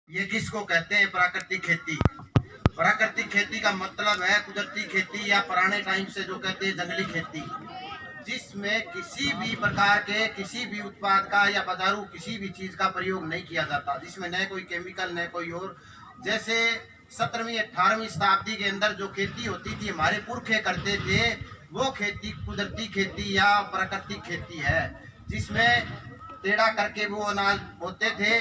ये किसको कहते हैं प्राकृतिक खेती। प्राकृतिक खेती का मतलब है कुदरती खेती या पुराने टाइम से जो कहते हैं जंगली खेती, जिसमें किसी भी प्रकार के किसी भी उत्पाद का या बाजारू किसी भी चीज का प्रयोग नहीं किया जाता, जिसमें न कोई केमिकल न कोई और। जैसे 17वीं 18वीं शताब्दी के अंदर जो खेती होती थी हमारे पुरखे करते थे, वो खेती कुदरती खेती या प्राकृतिक खेती है, जिसमें टेढ़ा करके वो अनाज बोते थे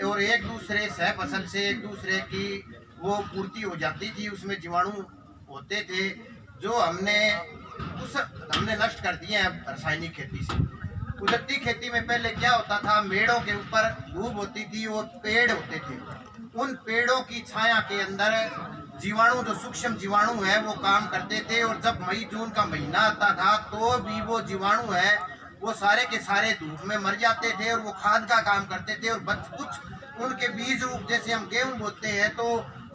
और एक दूसरे सह फसल से एक दूसरे की वो पूर्ति हो जाती थी। उसमें जीवाणु होते थे जो हमने नष्ट कर दिए हैं रासायनिक खेती से। कुदरती खेती में पहले क्या होता था, मेड़ों के ऊपर धूप होती थी और पेड़ होते थे, उन पेड़ों की छाया के अंदर जीवाणु जो सूक्ष्म जीवाणु है वो काम करते थे। और जब मई जून का महीना आता था तो भी वो जीवाणु है वो सारे के सारे धूप में मर जाते थे और वो खाद का काम करते थे। और कुछ उनके बीज रूप, जैसे हम गेहूं बोते हैं तो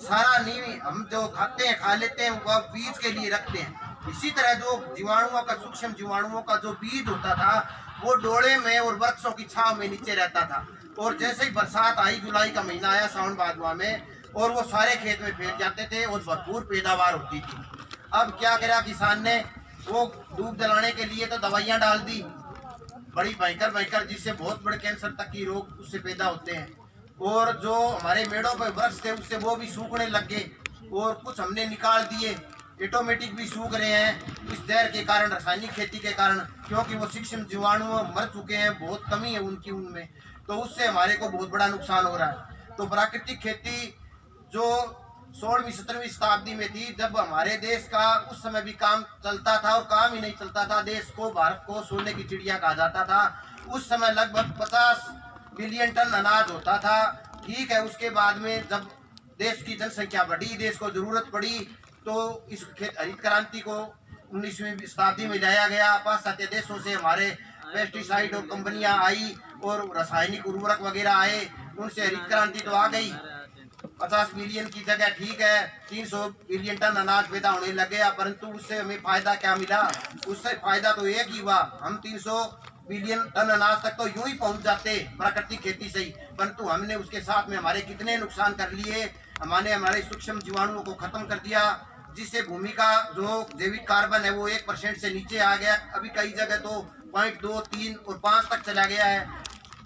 सारा नींव हम जो खाते हैं खा लेते हैं, वह बीज के लिए रखते हैं। इसी तरह जो जीवाणुओं का सूक्ष्म जीवाणुओं का जो बीज होता था वो डोले में और वृक्षों की छांव में नीचे रहता था। और जैसे ही बरसात आई, जुलाई का महीना आया सावन भादवा में, और वो सारे खेत में फैल जाते थे और भरपूर पैदावार होती थी। अब क्या करा किसान ने, वो धूप जलाने के लिए तो दवाइयाँ डाल दी बड़ी भयंकर, जिससे बहुत बड़े कैंसर तक की रोग उससे पैदा होते हैं। और जो हमारे मेड़ों पर वृक्ष थे उससे वो भी सूखने लग गए और कुछ हमने निकाल दिए, ऑटोमेटिक भी सूख रहे हैं इस जहर के कारण, रासायनिक खेती के कारण, क्योंकि वो सूक्ष्म जीवाणु मर चुके हैं, बहुत कमी है उनकी उनमें, तो उससे हमारे को बहुत बड़ा नुकसान हो रहा है। तो प्राकृतिक खेती जो 16वीं 17वीं शताब्दी में थी, जब हमारे देश का उस समय भी काम चलता था, और काम ही नहीं चलता था, देश को भारत को सोने की चिड़िया कहा जाता था। उस समय लगभग 50 बिलियन टन अनाज होता था। ठीक है, उसके बाद में जब देश की जनसंख्या बढ़ी, देश को जरूरत पड़ी, तो इस हरित क्रांति को 19वीं शताब्दी में लाया गया। पाश्चात्य देशों से हमारे पेस्टिसाइड और कंपनियां आई और रासायनिक उर्वरक वगैरह आए, उनसे हरित क्रांति तो आ गई। 50 बिलियन की जगह ठीक है 300 बिलियन टन अनाज पैदा होने लग गया, परंतु उससे हमें फायदा क्या मिला? उससे फायदा तो एक ही हुआ, हम 300 बिलियन टन अनाज तक तो यूं ही पहुंच जाते प्राकृतिक खेती से ही, परंतु हमने उसके साथ में हमारे कितने नुकसान कर लिए। हमारे सूक्ष्म जीवाणुओं को खत्म कर दिया, जिससे भूमि का जो जैविक कार्बन है वो 1% से नीचे आ गया। अभी कई जगह तो 0.2, 3 और 5 तक चला गया है।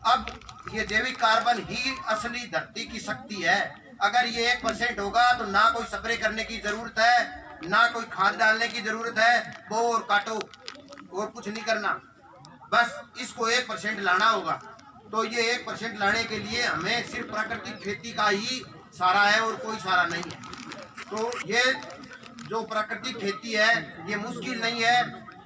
अब ये जैविक कार्बन ही असली धरती की शक्ति है। अगर ये 1% होगा तो ना कोई स्प्रे करने की जरूरत है, ना कोई खाद डालने की जरूरत है, बो और काटो और कुछ नहीं करना, बस इसको 1% लाना होगा। तो ये 1% लाने के लिए हमें सिर्फ प्राकृतिक खेती का ही सहारा है और कोई सहारा नहीं है। तो ये जो प्राकृतिक खेती है ये मुश्किल नहीं है,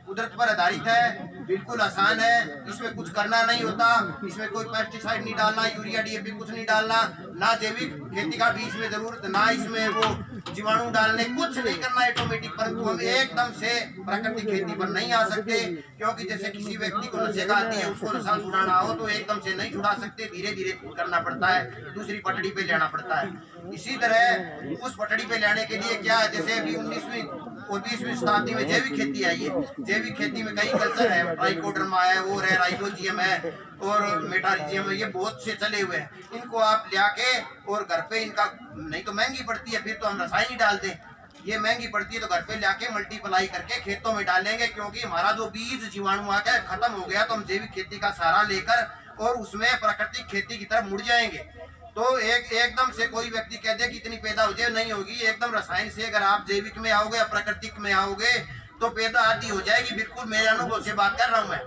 कुदरत पर आधारित है, बिल्कुल आसान है, इसमें कुछ करना नहीं होता, इसमें कोई पेस्टिसाइड नहीं डालना, यूरिया डीएपी कुछ नहीं डालना, ना जैविक खेती का भी इसमें जरूरत, ना इसमें वो जीवाणु डालने, कुछ नहीं करना ऑटोमेटिक। परंतु हम एकदम से प्राकृतिक खेती पर नहीं आ सकते, क्योंकि जैसे किसी व्यक्ति को नशे का आती है, उसको नशा छुड़ाना हो तो एकदम से नहीं छुड़ा सकते, धीरे धीरे करना पड़ता है, दूसरी पटड़ी पे लेना पड़ता है। इसी तरह उस पटड़ी पे लेने के लिए क्या है, जैसे अभी 19वीं और 20वीं शताब्दी में जैविक खेती आई है। जैविक खेती में कई कल्चर है, ट्राइकोडर्मा है, और है राइजोबियम है और मेटारिजियम है, ये बहुत से चले हुए हैं। इनको आप ले आके और घर पे इनका, नहीं तो महंगी पड़ती है, फिर तो हम रसायन ही डाल दें, ये महंगी पड़ती है, तो घर पे लाके मल्टीप्लाई करके खेतों में डालेंगे, क्योंकि हमारा जो बीज जीवाणु आ गया खत्म हो गया, तो हम जैविक खेती का सहारा लेकर और उसमें प्राकृतिक खेती की तरफ मुड़ जाएंगे। तो एकदम से कोई व्यक्ति कह दे कि इतनी पैदा हो जाए, नहीं होगी। एकदम रसायन से अगर आप जैविक में आओगे या प्राकृतिक में आओगे तो पैदा आदि हो जाएगी, बिल्कुल मेरे अनुभव से बात कर रहा हूँ मैं।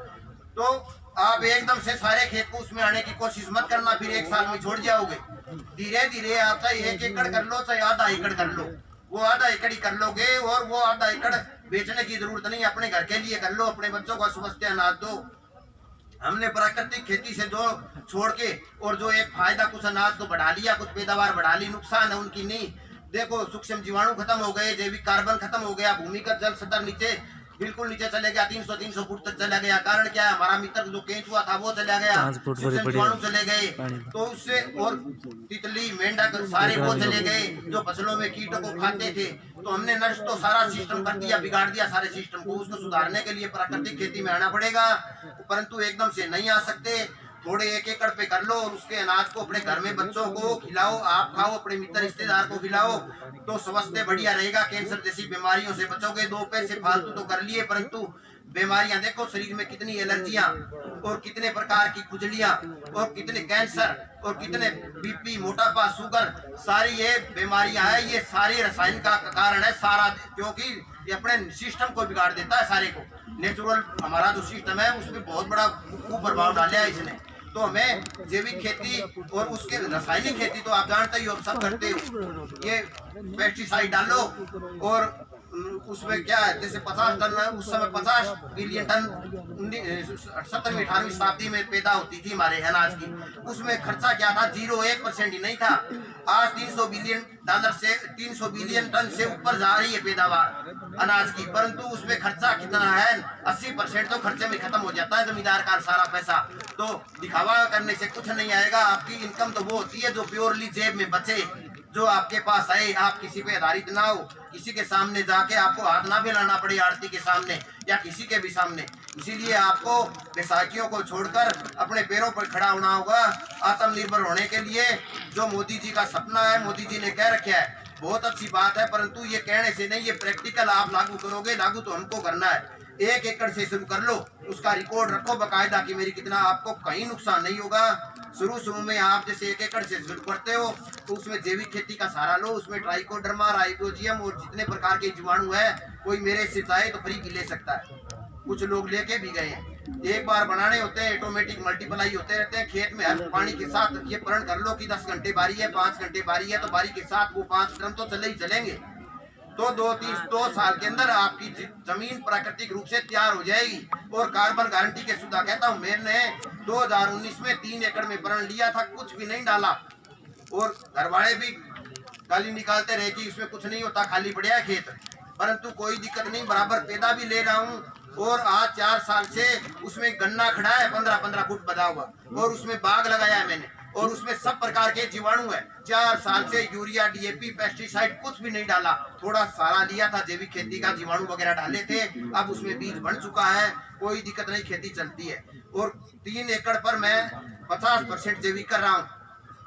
तो आप एकदम से सारे खेत को उसमें आने की कोशिश मत करना, फिर 1 साल में छोड़ जाओगे। धीरे धीरे आप चाहे 1 एकड़ कर लो, चाहे आधा एकड़ कर लो, वो आधा एकड़ ही कर लोगे, और वो आधा एकड़ बेचने की जरूरत नहीं, अपने घर के लिए कर लो, अपने बच्चों को सुबह अनाज दो। हमने प्राकृतिक खेती से जो छोड़ के और जो एक फायदा, कुछ अनाज तो बढ़ा लिया, कुछ पैदावार बढ़ा ली, नुकसान है उनकी नहीं। देखो सूक्ष्म जीवाणु खत्म हो गए, जैविक कार्बन खत्म हो गया, भूमि का जल स्तर नीचे बिल्कुल नीचे चले गया, 300 फुट तक चला गया। कारण क्या है, हमारा मित्र जो केंचुआ था वो चला गया, सूक्ष्म जीवाणु चले गए, तो उससे, और तितली मेंढक सारे वो चले गए जो फसलों में कीटों को खाते थे। तो हमने नष्ट तो सारा सिस्टम कर दिया, बिगाड़ दिया सारे सिस्टम को। उसको सुधारने के लिए प्राकृतिक खेती में आना पड़ेगा, परंतु एकदम से नहीं आ सकते। थोड़े 1 एकड़ पे कर लो और उसके अनाज को अपने घर में बच्चों को खिलाओ, आप खाओ, अपने मित्र रिश्तेदार को खिलाओ, तो स्वास्थ्य बढ़िया रहेगा। कैंसर जैसी बीमारियों से बचोगे। 2 पैसे फालतू तो कर लिए, परंतु बीमारियां देखो शरीर में कितनी एलर्जियां और कितने प्रकार की खुजलियां और कितने कैंसर और कितने बीपी, मोटापा, शुगर, सारी ये बीमारियां है। ये सारी रसायन का कारण है सारा, क्योंकि ये अपने सिस्टम को बिगाड़ देता है सारे को। नेचुरल हमारा जो सिस्टम है उसमें बहुत बड़ा कुप्रभाव डाला है इसने। तो हमें जैविक खेती और उसके रासायनिक खेती तो आप जानते ही हो, सब करते हो। ये पेस्टिसाइड डालो और उसमें क्या है, जैसे 50 टन, उस समय 50 बिलियन टन 17वीं 18वीं शताब्दी में पैदा होती थी हमारे अनाज की। उसमें खर्चा क्या था, 0.1% ही नहीं था। आज 300 बिलियन डॉलर से 300 बिलियन टन से ऊपर जा रही है पैदावार अनाज की, परंतु उसमें खर्चा कितना है, 80% तो खर्चे में खत्म हो जाता है जमींदार का सारा पैसा। तो दिखावा करने से कुछ नहीं आएगा। आपकी इनकम तो वो होती है जो प्योरली जेब में बचे, जो आपके पास आए, आप किसी पे आधारित ना हो, किसी के सामने जाके आपको हाथ ना फैलाना पड़े आड़ती के सामने या किसी के भी सामने। इसीलिए आपको बैसाखियों को छोड़कर अपने पैरों पर खड़ा होना होगा आत्मनिर्भर होने के लिए। जो मोदी जी का सपना है, मोदी जी ने कह रखा है, बहुत अच्छी बात है, परंतु ये कहने से नहीं, ये प्रैक्टिकल आप लागू करोगे। लागू तो हमको करना है। 1 एकड़ से शुरू कर लो, उसका रिकॉर्ड रखो बकायदा कि मेरी कितना, आपको कहीं नुकसान नहीं होगा। शुरू में आप जैसे 1 एकड़ से शुरू करते हो तो उसमें जैविक खेती का सहारा लो। उसमें ट्राइकोडर्मा, राइजोबियम और जितने प्रकार के जीवाणु है, कोई मेरे से चाहे तो फ्री की ले सकता है। कुछ लोग लेके भी गए हैं। एक बार बनाने होते हैं, ऑटोमेटिक मल्टीप्लाई होते रहते हैं खेत में। हर पानी के साथ ये प्रण कर लो कि 10 घंटे बारी है, 5 घंटे बारी है, तो बारी के साथ वो 5 ड्रम तो चले ही चलेंगे। तो 2 साल के अंदर आपकी जमीन प्राकृतिक रूप से तैयार हो जाएगी। और कार्बन गारंटी के सुधा कहता हूँ, मैंने 2019 में 3 एकड़ में प्रण लिया था, कुछ भी नहीं डाला, और घर वाले भी गाली निकालते रहे कि इसमें कुछ नहीं होता, खाली पड़ा है खेत, परंतु कोई दिक्कत नहीं, बराबर पैदा भी ले रहा हूँ। और आज 4 साल से उसमें गन्ना खड़ा है 15-15 फुट बधा हुआ, और उसमें बाग लगाया है मैंने, और उसमें सब प्रकार के जीवाणु है। 4 साल से यूरिया, डीएपी, पेस्टिसाइड कुछ भी नहीं डाला। थोड़ा सारा लिया था जैविक खेती का, जीवाणु वगैरह डाले थे, अब उसमें बीज बन चुका है, कोई दिक्कत नहीं, खेती चलती है। और 3 एकड़ पर मैं 50% जैविक कर रहा हूँ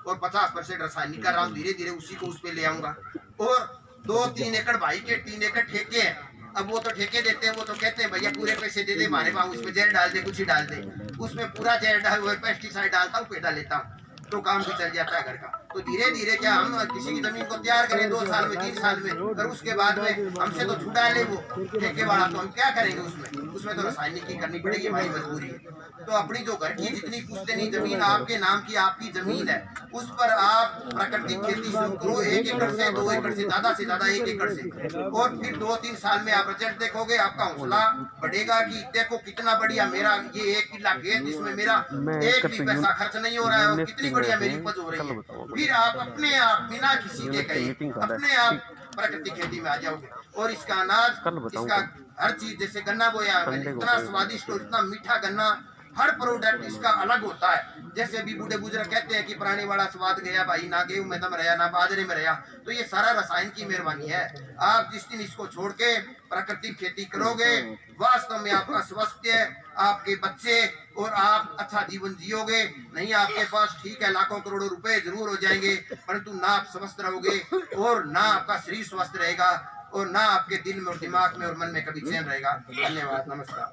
और 50% रासायनिक कर रहा हूँ। धीरे धीरे उसी को उस पे ले आऊंगा। और 2-3 एकड़ भाई के 3 एकड़ ठेके हैं। अब वो तो ठेके देते हैं, वो तो कहते हैं भैया पूरे पैसे दे दे हमारे पास, उसमें जहर डाल दे, कुछ ही डाल दे, उसमें पूरा जहर डाल, पेस्टिसाइड डालता हूँ, पैदा लेता हूँ, तो काम भी चल जाता है घर का। तो धीरे धीरे क्या हम किसी की जमीन को तैयार करें 2 साल में, 3 साल में, और उसके बाद में हमसे तो छुड़ा ले वो ठेके वाला, तो हम क्या करेंगे उसमें तो रासायनिक की करनी पड़ेगी, हमारी मजबूरी है। तो अपनी जो घर की जितनी पुश्तैनी जमीन आपके नाम की आपकी जमीन है, उस पर आप प्राकृतिक खेती शुरू करो। 1 एकड़ से 2 एकड़ से ज्यादा 1 एकड़ से, और फिर 2-3 साल में आप रिजल्ट देखोगे, आपका हौसला बढ़ेगा कि देखो कितना बढ़िया मेरा ये 1 किला खेत, जिसमें मेरा एक भी पैसा खर्च नहीं हो रहा है, और कितनी बढ़िया मेरी उपज हो रही है। फिर आप अपने आप बिना किसी के कहे अपने आप प्राकृतिक खेती में आ जाओगे। और इसका अनाज, इसका हर चीज, जैसे गन्ना बोया इतना स्वादिष्ट और इतना मीठा गन्ना, हर प्रोडक्ट इसका अलग होता है। जैसे भी बूढ़े बुजुर्ग कहते हैं कि पुराने वाला स्वाद गया भाई, ना गेहूं में दम रहा, ना बाजरे में रहा, तो ये सारा रसायन की मेहरबानी है। आप जिस दिन इसको छोड़ के प्राकृतिक खेती करोगे, वास्तव में आपका स्वास्थ्य, आपके बच्चे और आप अच्छा जीवन जियोगे। नहीं आपके पास ठीक है लाखों करोड़ों रुपए जरूर हो जाएंगे, परंतु ना आप स्वस्थ रहोगे, और ना आपका शरीर स्वस्थ रहेगा, और ना आपके दिल में और दिमाग में और मन में कभी चैन रहेगा। धन्यवाद, नमस्कार।